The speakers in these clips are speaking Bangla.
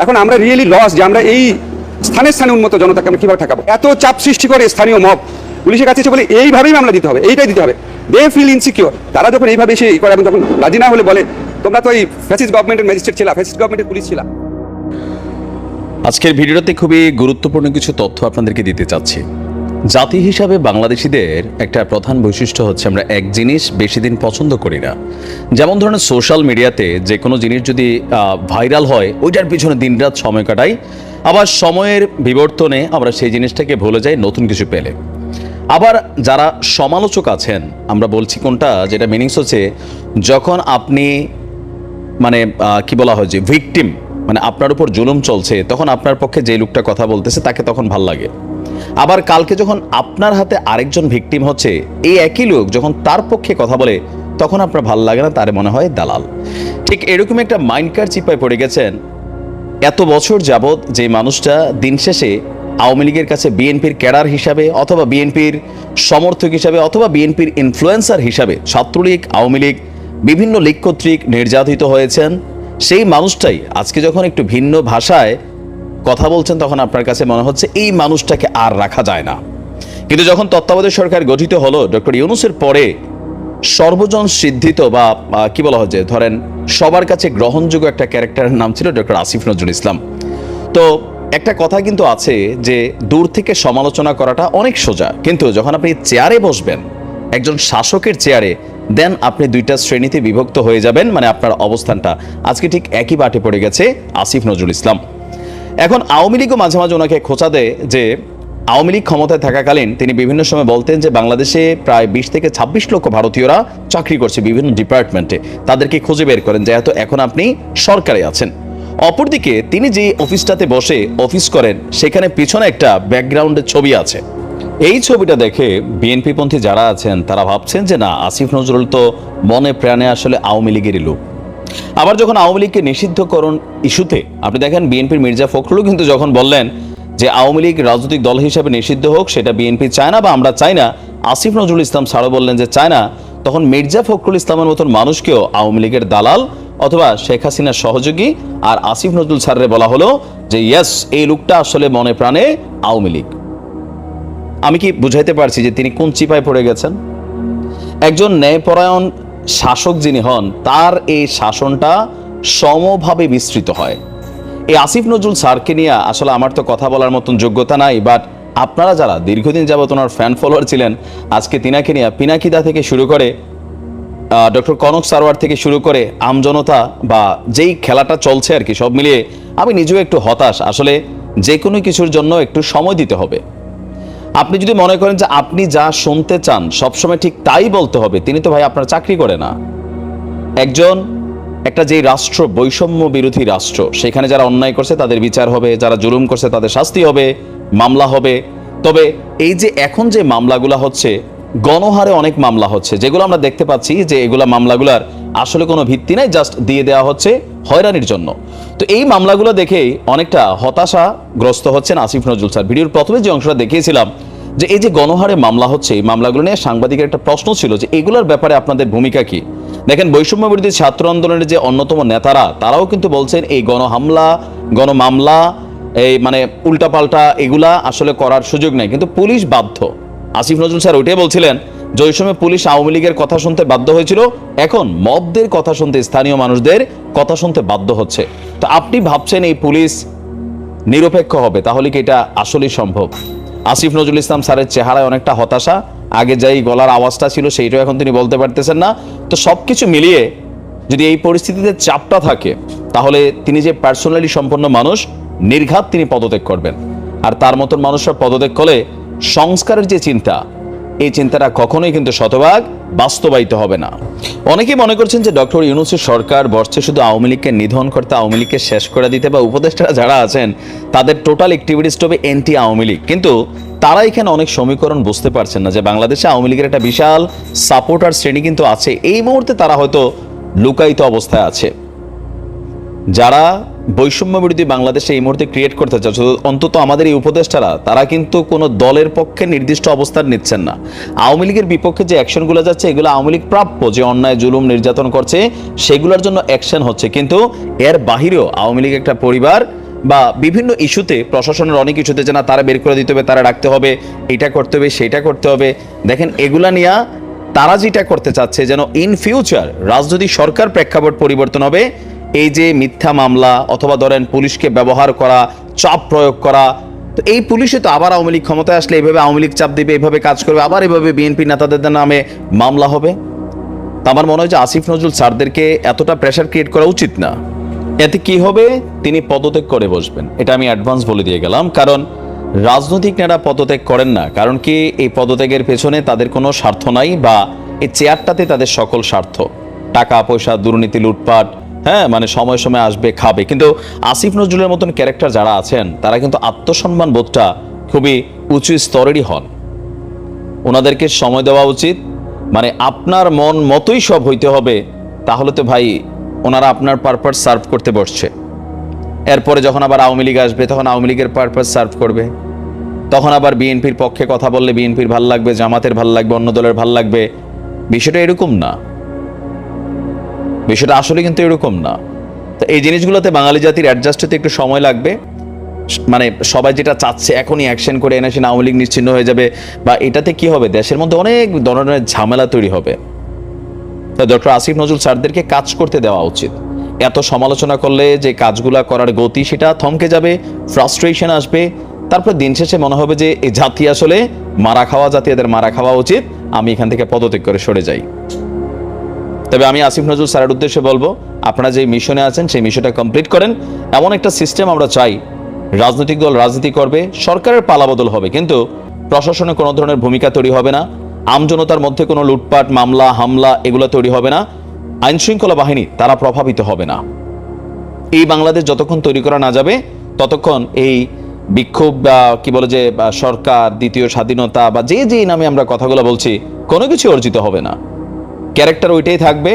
এখন আমরা রিয়েলি লস যে আমরা এই স্থানে স্থানে উন্মত্ত জনতাকে আমরা কিভাবে ঠেকাবো। এত চাপ সৃষ্টি করে স্থানীয় মব পুলিশের কাছে এসে বলে এইভাবেই মামলা দিতে হবে, এইটাই দিতে হবে। They feel insecure. তারা যখন এইভাবে এসে করে এবং যখন রাজি না হলে বলে তোমরা তো এই ফ্যাসিস্ট গভর্নমেন্টের ম্যাজিস্ট্রেট ছিলা, ফ্যাসিস্ট গভর্নমেন্টের পুলিশ ছিলা। আজকের ভিডিওতে খুবই গুরুত্বপূর্ণ কিছু তথ্য আপনাদেরকে দিতে চাচ্ছি। জাতি হিসাবে বাংলাদেশিদের একটা প্রধান বৈশিষ্ট্য হচ্ছে আমরা এক জিনিস বেশি দিন পছন্দ করি না। যেমন ধরনের সোশ্যাল মিডিয়াতে যে কোনো জিনিস যদি ভাইরাল হয় ওইটার পিছনে দিনরাত সময় কাটাই, আবার সময়ের বিবর্তনে আমরা সেই জিনিসটাকে ভুলে যাই নতুন কিছু পেলে। আবার যারা সমালোচক আছেন, আমরা বলছি কোনটা, যেটা মিনিংস হচ্ছে যখন আপনি মানে কি বলা হয় যে ভিকটিম, মানে আপনার উপর জুলুম চলছে, তখন আপনার পক্ষে যে লোকটা কথা বলতেছে তাকে তখন ভাল লাগে। আবার কালকে যখন আপনার হাতে আরেকজন ভিকটিম হচ্ছে, এই একই লোক যখন তার পক্ষে কথা বলে তখন আপনার ভাল লাগে না, তার মনে হয় দালাল। ঠিক এরকম একটা মাইন্ডকার চিপায় পড়ে গেছেন এত বছর যাবৎ যে মানুষটা দিন শেষে আওয়ামী লীগের কাছে বিএনপির ক্যাডার হিসাবে অথবা বিএনপির সমর্থক হিসাবে অথবা বিএনপির ইনফ্লুয়েন্সার হিসাবে ছাত্রলীগ, আওয়ামী লীগ, বিভিন্ন লীগ কর্তৃক নির্যাতিত হয়েছেন, সেই মানুষটাই আজকে যখন একটু ভিন্ন ভাষায় কথা বলছেন তখন আপনার কাছে মনে হচ্ছে এই মানুষটাকে আর রাখা যায় না। কিন্তু যখন তত্ত্বাবধায়ক সরকার গঠিত হলো ডক্টর ইউনূসের পরে সর্বজন সিদ্ধিত বা কি বলা হয় যে ধরেন সবার কাছে গ্রহণযোগ্য একটা ক্যারেক্টারের নাম ছিল ডক্টর আসিফ নজরুল ইসলাম। তো একটা কথা কিন্তু আছে যে দূর থেকে সমালোচনা করাটা অনেক সোজা, কিন্তু যখন আপনি চেয়ারে বসবেন একজন শাসকের চেয়ারে, দেন আপনি দুইটা শ্রেণীতে বিভক্ত হয়ে যাবেন। মানে আপনার অবস্থানটা আজকে ঠিক একই বাটে পড়ে গেছে আসিফ নজরুল ইসলাম। এখন আওয়ামী লীগও মাঝে মাঝে ওনাকে খোঁচা দেয় যে আওয়ামী লীগ ক্ষমতায় থাকাকালীন তিনি বিভিন্ন সময় বলতেন যে বাংলাদেশে প্রায় 20 থেকে 26 লক্ষ ভারতীয়রা চাকরি করছে বিভিন্ন ডিপার্টমেন্টে, তাদেরকে খুঁজে বের করেন যেহেতু এখন আপনি সরকারে আছেন। অপরদিকে তিনি যে অফিসটাতে বসে অফিস করেন সেখানে পিছনে একটা ব্যাকগ্রাউন্ডের ছবি আছে। এই ছবিটা দেখে বিএনপিপন্থী যারা আছেন তারা ভাবছেন যে না, আসিফ নজরুল তো মনে প্রাণে আসলে আওয়ামী লীগেরই লোক। আবার যখন আওয়ামী লীগকে নিষিদ্ধকরণ ইস্যুতে আপনি দেখেন বিএনপির মির্জা ফখরুলও কিন্তু যখন বললেন যে আওয়ামী লীগ রাজনৈতিক দল হিসেবে নিষিদ্ধ হোক, সেটা বিএনপি চায় না বা আমরা চাই না, আসিফ নজরুল ইসলাম স্যারও বললেন যে চায় না, তখন মির্জা ফখরুল ইসলামের মতন মানুষকেও আওয়ামী লীগের দালাল অথবা শেখ হাসিনার সহযোগী, আর আসিফ নজরুল স্যারের বলা হলো যে ইয়েস, এই লোকটা আসলে মনে প্রাণে আওয়ামী লীগ। আমি কি বুঝাইতে পারছি যে তিনি কোন চিপায় পড়ে গেছেন? একজন ন্যায়পরায়ণ শাসক যিনি হন তার এই শাসনটা সমভাবে বিস্তৃত হয়। এই আসিফ নজরুল স্যারকে নিয়ে আসলে আমার তো কথা বলার মতন যোগ্যতা নাই, বাট আপনারা যারা দীর্ঘদিন যাবত ওনার ফ্যান ফলোয়ার ছিলেন, আজকে তিনাকে নিয়ে পিনাকিদা থেকে শুরু করে ডক্টর কনক সারওয়ার থেকে শুরু করে আমজনতা বা যেই খেলাটা চলছে আর কি, সব মিলিয়ে আমি নিজেও একটু হতাশ। আসলে যে কোনো কিছুর জন্য একটু সময় দিতে হবে। আপনি যদি মনে করেন যে আপনি যা শুনতে চান সবসময় ঠিক তাই বলতে হবে, তিনি তো ভাই আপনার চাকরি করে না। একটা যে রাষ্ট্র বৈষম্য বিরোধী রাষ্ট্র, সেখানে যারা অন্যায় করছে তাদের বিচার হবে, যারা জুলুম করছে তাদের শাস্তি হবে, মামলা হবে। তবে এই যে এখন যে মামলাগুলো হচ্ছে, গণহারে অনেক মামলা হচ্ছে, যেগুলো আমরা দেখতে পাচ্ছি যে এগুলা মামলাগুলার আসলে কোনো ভিত্তি নাই, জাস্ট দিয়ে দেওয়া হচ্ছে হয়রানির জন্য। তো এই মামলাগুলো দেখেই অনেকটা হতাশাগ্রস্ত হচ্ছেন আসিফ নজরুল স্যার। ভিডিওর প্রথমে যে অংশটা দেখিয়েছিলাম যে এই যে গণহারে মামলা হচ্ছে, এই মামলাগুলো নিয়ে সাংবাদিকের একটা প্রশ্ন ছিল যে এগুলোর ব্যাপারে আপনাদের ভূমিকা কি। দেখেন বৈষম্য বিরোধী ছাত্র আন্দোলনের যে অন্যতম নেতারা তারাও কিন্তু বলছেন এই গণহামলা, গণমামলা, এই মানে উল্টাপাল্টা এগুলা আসলে করার সুযোগ নেই, কিন্তু পুলিশ বাধ্য। আসিফ নজরুল স্যার ওইটাই বলছিলেন যে ওই সময় পুলিশ আওয়ামী লীগের কথা শুনতে বাধ্য হয়েছিল, এখন মবদের কথা শুনতে, স্থানীয় মানুষদের কথা শুনতে বাধ্য হচ্ছে। তো আপনি ভাবছেন এই পুলিশ নিরপেক্ষ হবে, তাহলে কি এটা আসলেই সম্ভব? আসিফ নজরুল ইসলাম স্যারের চেহারায় অনেকটা হতাশা, আগে যাই গলার আওয়াজটা ছিল সেইটাও এখন তিনি বলতে পারতেছেন না। তো সবকিছু মিলিয়ে যদি এই পরিস্থিতিতে চাপটা থাকে তাহলে তিনি যে পার্সোনালি সম্পন্ন মানুষ, নির্ঘাত তিনি পদত্যাগ করবেন। আর তার মতন মানুষরা পদত্যাগ করলে সংস্কারের যে চিন্তা, এই চিন্তাটা কখনোই কিন্তু শতভাগ বাস্তবায়িত হবে না। অনেকেই মনে করছেন যে ডক্টর ইউনূসের সরকার বসছে শুধু আওয়ামী লীগকে নিধন করতে, আওয়ামী লীগকে শেষ করে দিতে, বা উপদেষ্টারা যারা আছেন তাদের টোটাল অ্যাক্টিভিটিস হবে এন্টি আওয়ামী লীগ। কিন্তু তারা এখানে অনেক সমীকরণ বুঝতে পারছেন না যে বাংলাদেশে আওয়ামী লীগের একটা বিশাল সাপোর্টার শ্রেণী কিন্তু আছে। এই মুহূর্তে তারা হয়তো লুকায়িত অবস্থায় আছে। যারা বৈষম্য বিরোধী বাংলাদেশে এই মুহূর্তে ক্রিয়েট করতে চাচ্ছে, অন্তত আমাদের এই উপদেষ্টারা, তারা কিন্তু কোনো দলের পক্ষে নির্দিষ্ট অবস্থান নিচ্ছেন না। আওয়ামী লীগের বিপক্ষে যে অ্যাকশনগুলো যাচ্ছে এগুলো আওয়ামী লীগ প্রাপ্য, যে অন্যায় জুলুম নির্যাতন করছে সেগুলোর জন্য অ্যাকশন হচ্ছে, কিন্তু এর বাহিরেও আওয়ামী লীগ একটা পরিবার, বা বিভিন্ন ইস্যুতে, প্রশাসনের অনেক ইস্যুতে যে না তারা বের করে দিতে হবে, তারা রাখতে হবে, এটা করতে হবে, সেটা করতে হবে। দেখেন এগুলা নিয়ে তারা যেটা করতে চাচ্ছে যেন ইন ফিউচার রাজনৈতিক সরকার প্রেক্ষাপট পরিবর্তন হবে, এই যে মিথ্যা মামলা অথবা ধরেন পুলিশকে ব্যবহার করা, চাপ প্রয়োগ করা, তো এই পুলিশে তো আবার আওয়ামী লীগ ক্ষমতায় আসলে এইভাবে আওয়ামী লীগ চাপ দিবে, এইভাবে কাজ করবে, আবার এইভাবে বিএনপি নেতাদের নামে মামলা হবে। তো আমার মনে হয় যে আসিফ নজরুল স্যারদেরকে এতটা প্রেশার ক্রিয়েট করা উচিত না। এতে কি হবে, তিনি পদত্যাগ করে বসবেন, এটা আমি অ্যাডভান্স বলে দিয়ে গেলাম। কারণ রাজনৈতিক নেতা পদত্যাগ করেন না, কারণ কি এই পদত্যাগের পেছনে তাদের কোনো স্বার্থ নাই, বা এই চেয়ারটাতে তাদের সকল স্বার্থ, টাকা পয়সা, দুর্নীতি, লুটপাট, হ্যাঁ মানে সময় সময় আসবে, খাবে। কিন্তু আসিফ নজরুলের মতন ক্যারেক্টার যারা আছেন তারা কিন্তু আত্মসম্মান বোধটা খুবই উঁচু স্তরেরই হন। ওনাদেরকে সময় দেওয়া উচিত। মানে আপনার মন মতোই সব হইতে হবে, তাহলে তো ভাই ওনারা আপনার পারপাস সার্ভ করতে বসছে। এরপরে যখন আবার আওয়ামী লীগ আসবে তখন আওয়ামী লীগের পারপাস সার্ভ করবে, তখন আবার বিএনপির পক্ষে কথা বললে বিএনপির ভাল লাগবে, জামাতের ভাল লাগবে, অন্য দলের ভাল লাগবে। বিষয়টা এরকম না, বিষয়টা আসলে কিন্তু এরকম না। তো এই জিনিসগুলোতে বাঙালি জাতির অ্যাডজাস্ট হতে একটু সময় লাগবে। মানে সবাই যেটা চাচ্ছে এখনই অ্যাকশন করে এনে আওয়ামী লীগ নিশ্চিহ্ন হয়ে যাবে, বা এটাতে কি হবে, দেশের মধ্যে অনেক ধরনের ঝামেলা তৈরি হবে। তো ডক্টর আসিফ নজরুল স্যারদেরকে কাজ করতে দেওয়া উচিত। এত সমালোচনা করলে যে কাজগুলা করার গতি সেটা থমকে যাবে, ফ্রাস্ট্রেশন আসবে, তারপর দিন শেষে মনে হবে যে এই জাতি আসলে মারা খাওয়া জাতি, এদের মারা খাওয়া উচিত, আমি এখান থেকে পদত্যাগ করে সরে যাই। তবে আমি আসিফ নজরুল স্যারের উদ্দেশ্যে বলবো, আপনারা যে মিশনে আছেন সেই মিশনটা কমপ্লিট করেন। এমন একটা সিস্টেম আমরা চাই, রাজনৈতিক দল রাজনীতি করবে, সরকারের পালাবদল হবে, কিন্তু প্রশাসনে কোনো ধরনের ভূমিকা তৈরি হবে না, আমজনতার মধ্যে কোনো লুটপাট, মামলা, হামলা এগুলো তৈরি হবে না, আইন শৃঙ্খলা বাহিনী তারা প্রভাবিত হবে না। এই বাংলাদেশ যতক্ষণ তৈরি করা না যাবে ততক্ষণ এই বিক্ষোভ বা কি বলে যে সরকার, দ্বিতীয় স্বাধীনতা বা যে যে নামে আমরা কথাগুলো বলছি, কোনো কিছু অর্জিত হবে না। ক্যারেক্টার ওইটাই থাকবে।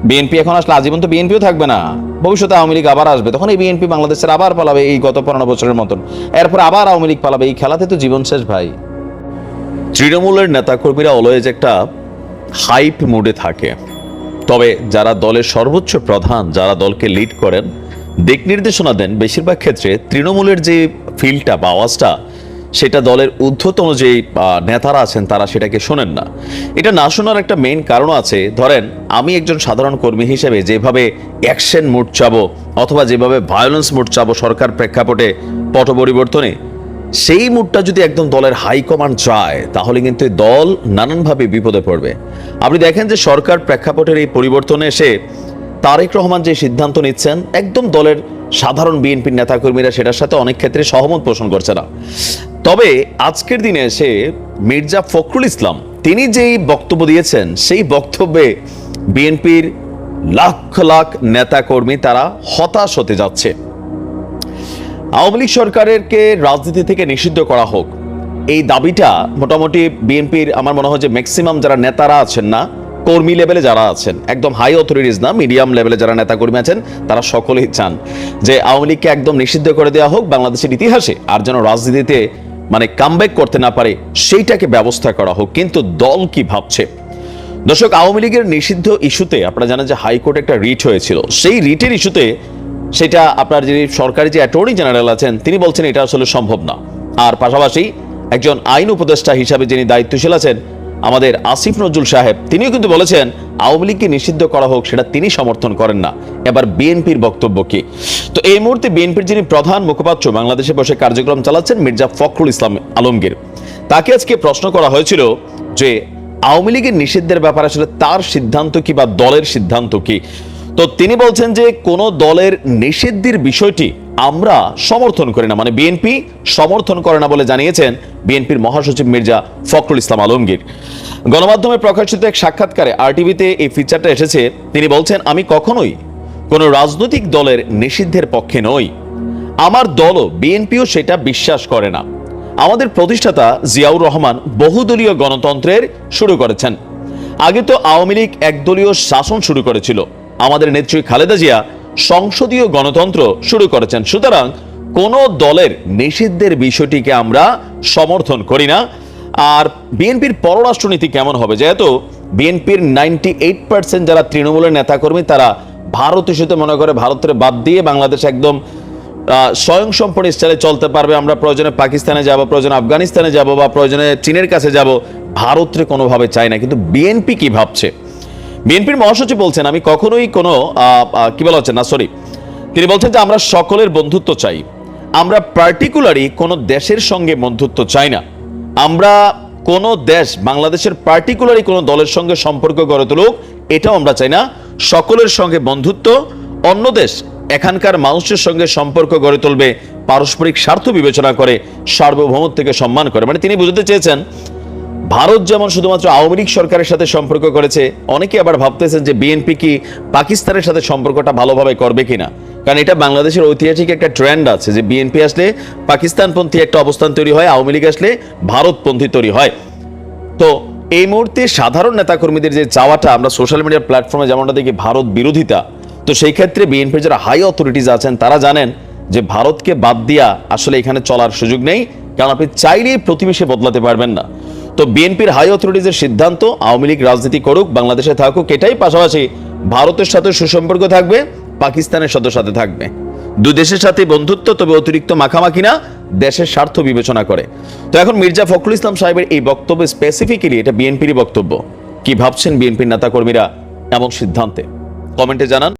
বিএনপি এখন আসলে আজীবন তো বিএনপিও থাকবে না, ভবিষ্যতে আওয়ামী লীগ আবার আসবে, তখন এই বিএনপি বাংলাদেশের আবার পালাবে এই গত 15 বছরের মতন, এরপর আবার আওয়ামী লীগ পালাবে। এই খেলাতে তো জীবন শেষ ভাই। তৃণমূলের নেতাকর্মীরা অলওয়েজ একটা হাইপ মুডে থাকে, তবে যারা দলের সর্বোচ্চ প্রধান, যারা দলকে লিড করেন, দিক নির্দেশনা দেন, বেশিরভাগ ক্ষেত্রে তৃণমূলের যে ফিলটা বা আওয়াজটা সেটা দলের ঊর্ধ্বতন যে নেতারা আছেন তারা সেটাকে শোনেন না। এটা না শোনার একটা মেইন কারণ আছে। ধরেন আমি একজন সাধারণ কর্মী হিসেবে যেভাবে অ্যাকশন মুড চাবো অথবা যেভাবে ভায়োলেন্স মুড চাবো সরকার প্রেক্ষাপটে পট পরিবর্তনে, সেই মুডটা যদি একদম দলের হাইকমান্ড যায় তাহলে কিন্তু দল নানানভাবে বিপদে পড়বে। আপনি দেখেন যে সরকার প্রেক্ষাপটের এই পরিবর্তনে এসে তারেক রহমান যে সিদ্ধান্ত নিচ্ছেন, একদম দলের সাধারণ বিএনপির নেতাকর্মীরা সেটার সাথে অনেক ক্ষেত্রে সহমত পোষণ করছে না। তবে আজকের দিনে এসে মির্জা ফখরুল ইসলাম তিনি যেই বক্তব্য দিয়েছেন, সেই বক্তব্যে বিএনপির লাখ লাখ নেতাকর্মী তারা হতাশ হতে যাচ্ছে। আওয়ামী লীগ সরকারকে রাজনীতি থেকে নিষিদ্ধ করা হোক, এই দাবিটা মোটামুটি বিএনপির আমার মনে হয় যে ম্যাক্সিমাম যারা নেতারা আছেন না, কর্মী লেভেলে যারা আছেন, একদম হাই অথরিটিজ না, মিডিয়াম লেভেলে যারা নেতাকর্মী আছেন, তারা সকলেই চান যে আওয়ামী লীগকে একদম নিষিদ্ধ করে দেওয়া হোক বাংলাদেশের ইতিহাসে, আর যেন রাজনীতিতে মানে কামব্যাক করতে না পারে সেইটাকে ব্যবস্থা করা হোক। কিন্তু দল কি ভাবছে? দর্শক, আওয়ামী লীগের নিষিদ্ধ ইস্যুতে আপনারা জানেন যে হাইকোর্টে একটা রিট হয়েছিল। সেই রিটের ইস্যুতে সেটা আপনার যিনি সরকারি যে অ্যাটর্নি জেনারেল আছেন তিনি বলছেন এটা আসলে সম্ভব না। আর পাশাপাশি একজন আইন উপদেষ্টা হিসাবে যিনি দায়িত্বশীল আছেন আমাদের আসিফ নজরুল সাহেব, তিনিও কিন্তু বলেছেন আওয়ামী লীগকে নিষিদ্ধ করা হোক, সেটা তিনি সমর্থন করেন না। এবার বিএনপির বক্তব্য কি? তো এই মুহূর্তে বিএনপির যিনি প্রধান মুখপাত্র, বাংলাদেশে বসে কার্যক্রম চালাচ্ছেন, মির্জা ফখরুল ইসলাম আলমগীর, তাকে আজকে প্রশ্ন করা হয়েছিল যে আওয়ামী লীগের নিষিদ্ধের ব্যাপারে আসলে তার সিদ্ধান্ত কি বা দলের সিদ্ধান্ত কি। তো তিনি বলছেন যে কোন দলের নিষিদ্ধের বিষয়টি আমরা সমর্থন করি না, মানে বিএনপি সমর্থন করে না বলে জানিয়েছেন বিএনপির মহাসচিব মির্জা ফখরুল ইসলাম আলমগীর। গণমাধ্যমে প্রকাশিত এক সাক্ষাৎকারে আরটিভিতে এই ফিচারটা এসেছে। তিনি বলছেন, আমি কখনোই কোনো রাজনৈতিক দলের নিষিদ্ধের পক্ষে নই, আমার দলও বিএনপিও সেটা বিশ্বাস করে না। আমাদের প্রতিষ্ঠাতা জিয়াউর রহমান বহুদলীয় গণতন্ত্রের শুরু করেছেন। আগে তো আওয়ামী লীগ একদলীয় শাসন শুরু করেছিল, আমাদের নেত্রী খালেদা জিয়া সংসদীয় গণতন্ত্র শুরু করেছেন। সুতরাং কোন দলের নিষিদ্ধের বিষয়টিকে আমরা সমর্থন করি না। আর বিএনপির পররাষ্ট্রনীতি কেমন হবে, যেহেতু বিএনপির 98% যারা তৃণমূলের নেতাকর্মী তারা ভারত ইস্যুতে মনে করে ভারতের বাদ দিয়ে বাংলাদেশ একদম স্বয়ংসম্পূর্ণ স্টাইলে চলতে পারবে, আমরা প্রয়োজনে পাকিস্তানে যাব, প্রয়োজনে আফগানিস্তানে যাব, বা প্রয়োজনে চীনের কাছে যাব, ভারতরে কোনোভাবে চাই না। কিন্তু বিএনপি কি ভাবছে? বিএনপির মহাসচিব বলছেন, আমি কখনোই কোনো কি বলা হচ্ছে না, সরি, তিনি বলছেন যে আমরা সকলের বন্ধুত্ব চাই, আমরা পার্টিকুলারই কোনো দেশের সঙ্গে বন্ধুত্ব চাই না, আমরা কোনো দেশ বাংলাদেশের পার্টিকুলারই কোনো দলের সঙ্গে সম্পর্ক গড়ে তুলুক এটাও আমরা চাই না, সকলের সঙ্গে বন্ধুত্ব, অন্য দেশ এখানকার মানুষের সঙ্গে সম্পর্ক গড়ে তুলবে পারস্পরিক স্বার্থ বিবেচনা করে, সার্বভৌমত্বকে সম্মান করে। মানে তিনি বুঝতে চেয়েছেন ভারত যেমন শুধুমাত্র আওয়ামী লীগ সরকারের সাথে সম্পর্ক করেছে, অনেকে আবার ভাবতেছেন যে বিএনপি কি পাকিস্তানের সাথে সম্পর্কটা ভালোভাবে করবে কিনা, কারণ এটা বাংলাদেশের ঐতিহাসিক একটা ট্রেন্ড আছে যে বিএনপি আসলে পাকিস্তানপন্থী একটা অবস্থান তৈরি হয়, আওয়ামী লীগ আসলে ভারতপন্থী তৈরি হয়। তো এই মুহূর্তে সাধারণ নেতাকর্মীদের যে চাওয়াটা আমরা সোশ্যাল মিডিয়ার প্ল্যাটফর্মে যেমনটা দেখি ভারত বিরোধিতা, তো সেই ক্ষেত্রে বিএনপির যারা হাই অথরিটিজ আছেন তারা জানেন যে ভারতকে বাদ দিয়া আসলে এখানে চলার সুযোগ নেই, কারণ আপনি চাইলেই প্রতিবেশী বদলাতে পারবেন না। তো বিএনপির হাই অথরিটিজের সিদ্ধান্ত আওয়ামী লীগ রাজনীতি করুক, বাংলাদেশে থাকুক, এটাই পাশাপাশি ভারতের সাথে সুসম্পর্ক থাকবে, পাকিস্তানের সাথে থাকবে, দুই দেশের সাথে বন্ধুত্ব, তবে অতিরিক্ত মাখামাখি না, দেশের স্বার্থ বিবেচনা করে। তো এখন মির্জা ফখরুল ইসলাম সাহেবের এই বক্তব্য স্পেসিফিক্যালি এটা বিএনপিরই বক্তব্য। কি ভাবছেন বিএনপির নেতাকর্মীরা এমন সিদ্ধান্তে? কমেন্টে জানান।